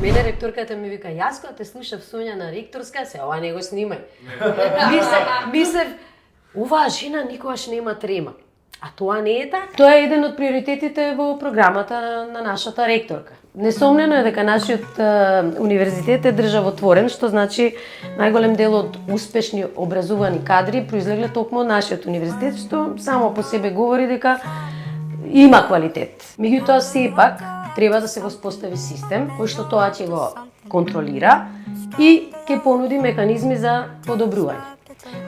Мене ректорката ми вика, јас кога те слушав Сонја на ректорска, се ова не го снимај. Мислев, оваа жена никогаш нема трема. А тоа не е така. Тоа е еден од приоритетите во програмата на нашата ректорка. Несомнено е дека нашиот универзитет е државотворен, што значи најголем дел од успешни образувани кадри произлегле токму од нашиот универзитет, што само по себе говори дека има квалитет. Меѓутоа сепак треба да се воспостави систем кој што тоа ќе го контролира и ќе понуди механизми за подобрување.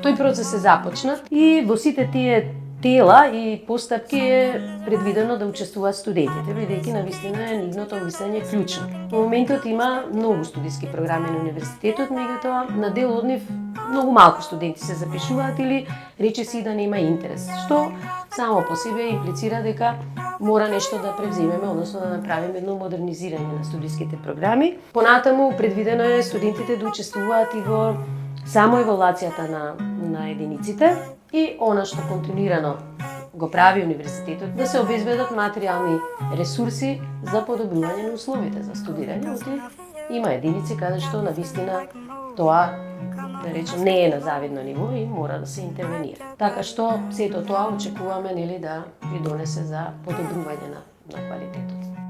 Тој процес е започнат и во сите тие тела и постапки е предвидено да учествуваат студентите, бидејќи навистина е нивното мислење клучно. Во моментот има многу студиски програми на универзитетот, меѓутоа на дел од нив многу малку студенти се запишуваат или речиси да нема интерес, што само по себе имплицира дека мора нешто да превземеме, односно да направиме едно модернизирање на студиските програми. Понатаму предвидено е студентите да учествуваат и во само евалуацијата на единиците и она што континуирано го прави универзитетот, да се обезбедат материјални ресурси за подобрување на условите за студирање. Има единици каде што навистина тоа, да речем, не е на завидно ниво и мора да се интервенира. Така што сето тоа очекуваме, нели, да ви донесе за подобрување на квалитетот.